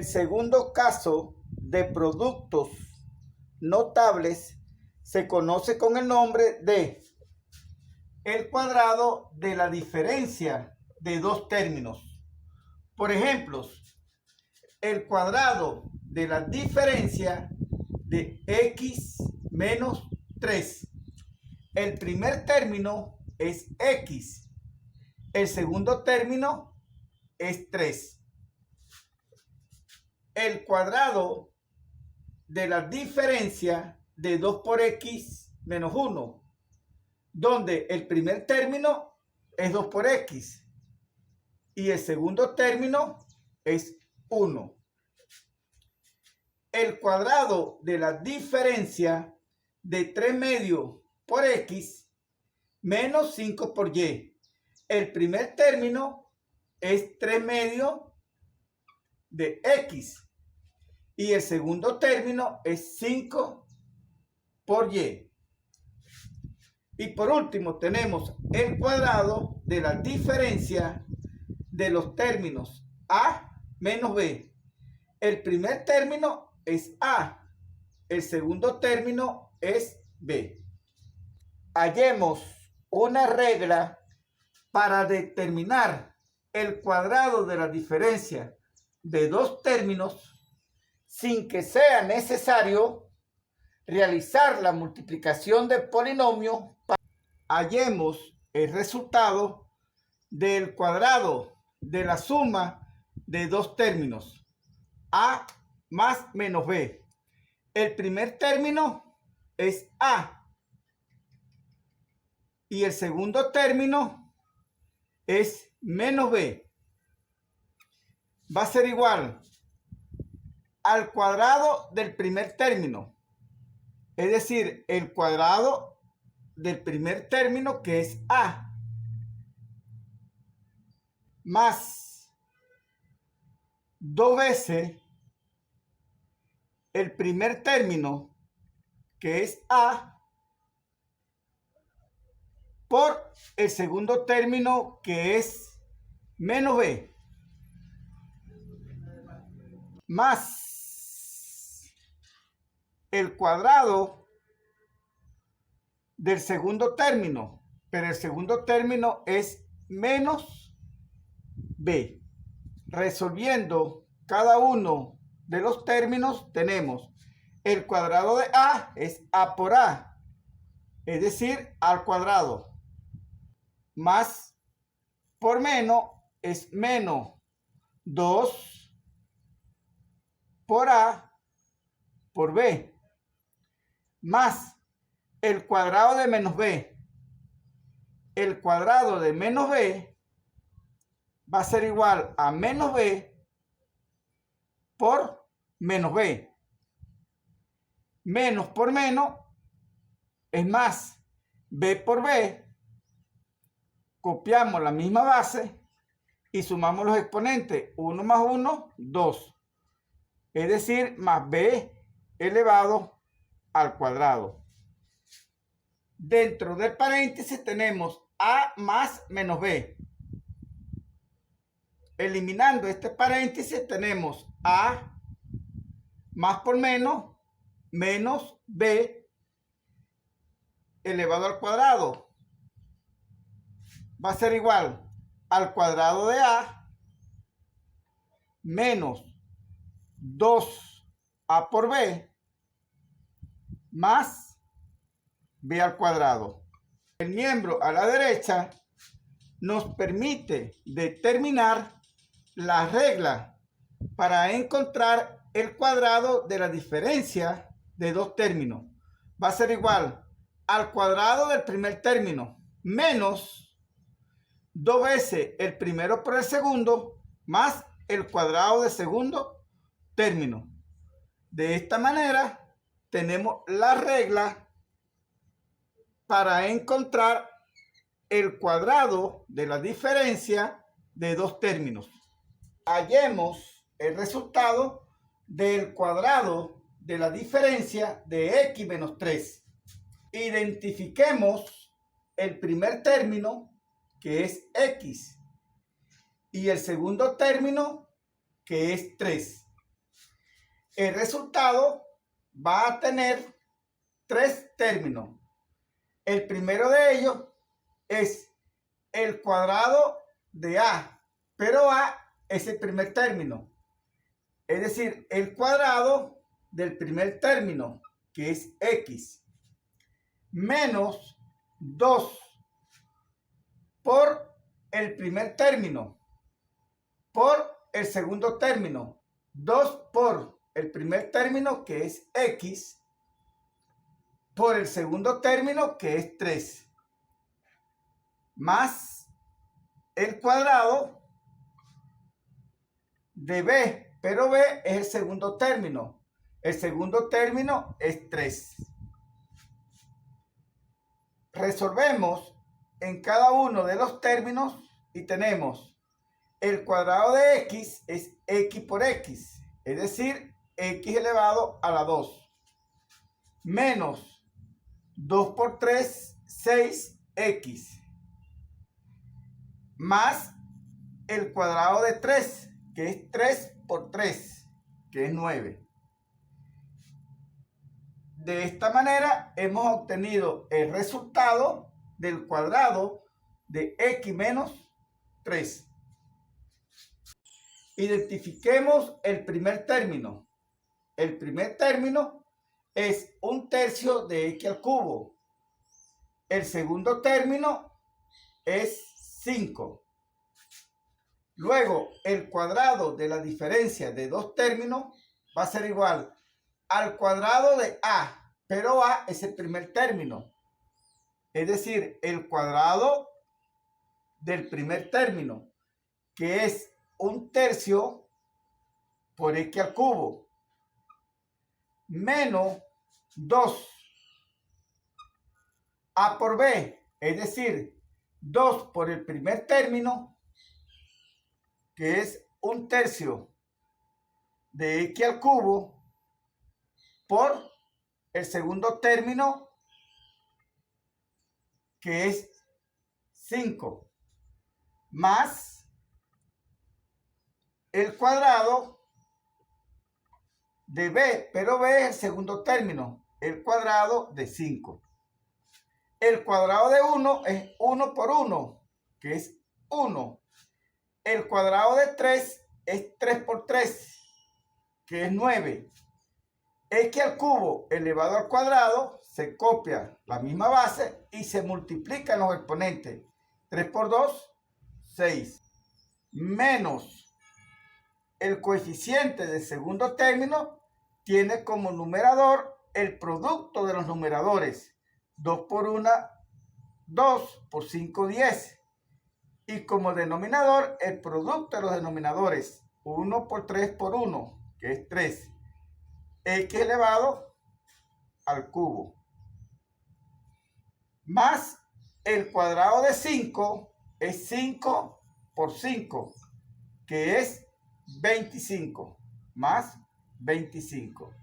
segundo caso de productos notables se conoce con el nombre de el cuadrado de la diferencia de dos términos. Por ejemplo, el cuadrado de la diferencia de x menos 3. El primer término es x. El segundo término es 3. El cuadrado de la diferencia de 2 por x menos 1, donde el primer término es 2 por x y el segundo término es 1. El cuadrado de la diferencia de 3 medios por x menos 5 por y. El primer término es 3 medios de x y el segundo término es 5 por y. Y por último tenemos el cuadrado de la diferencia de los términos a menos b. El primer término es a, el segundo término es b. Hallemos una regla para determinar el cuadrado de la diferencia de dos términos sin que sea necesario realizar la multiplicación de polinomios. Hallemos el resultado del cuadrado de la suma de dos términos, a más menos b. El primer término es a y el segundo término es menos b. Va a ser igual al cuadrado del primer término, es decir, el cuadrado del primer término, que es a, más 2 veces el primer término, que es a, por el segundo término, que es menos b, más el cuadrado del segundo término, pero el segundo término es menos b. Resolviendo cada uno de los términos, tenemos el cuadrado de a es a por a, es decir, al cuadrado, más por menos es menos 2 por a por b, más el cuadrado de menos b. El cuadrado de menos b va a ser igual a menos b por menos b. Menos por menos es más. B por b. Copiamos la misma base y sumamos los exponentes. 1 más 1, 2. Es decir, más b elevado al cuadrado. Dentro del paréntesis tenemos a más menos b. Eliminando este paréntesis tenemos a más por menos b elevado al cuadrado. Va a ser igual al cuadrado de a menos 2a por b más b al cuadrado. El miembro a la derecha nos permite determinar la regla para encontrar el cuadrado de la diferencia de dos términos. Va a ser igual al cuadrado del primer término menos 2 veces el primero por el segundo más el cuadrado del segundo término. De esta manera tenemos la regla para encontrar el cuadrado de la diferencia de dos términos. Hallemos el resultado del cuadrado de la diferencia de x menos 3. Identifiquemos el primer término, que es x, y el segundo término, que es 3. el resultado va a tener tres términos. El primero de ellos es el cuadrado de A, pero A es el primer término. Es decir, el cuadrado del primer término, que es X, menos 2 por el primer término, por el segundo término, 2 por el primer término, que es X, por el segundo término, que es 3, más el cuadrado de B, pero B es el segundo término. El segundo término es 3. Resolvemos en cada uno de los términos y tenemos el cuadrado de X es X por X, es decir, X elevado a la 2, menos 2 por 3, 6X, más el cuadrado de 3, que es 3 por 3, que es 9. De esta manera hemos obtenido el resultado del cuadrado de X menos 3. Identifiquemos el primer término. El primer término es 1/3 de X al cubo. El segundo término es 5. Luego, el cuadrado de la diferencia de dos términos va a ser igual al cuadrado de A, pero A es el primer término. Es decir, el cuadrado del primer término, que es 1/3 por X al cubo, menos 2 A por B, es decir, 2 por el primer término, que es 1/3 de X al cubo, por el segundo término, que es 5, más el cuadrado de B, pero B es el segundo término, el cuadrado de 5. El cuadrado de 1 es 1 por 1, que es 1. El cuadrado de 3 es 3 por 3, que es 9. X al cubo elevado al cuadrado, se copia la misma base y se multiplican los exponentes. 3 por 2, 6. Menos el coeficiente del segundo término tiene como numerador el producto de los numeradores. 2 por 1, 2 por 5, 10. Y como denominador, el producto de los denominadores. 1 por 3 por 1, que es 3. X elevado al cubo. Más el cuadrado de 5 es 5 por 5, que es 25, más 25.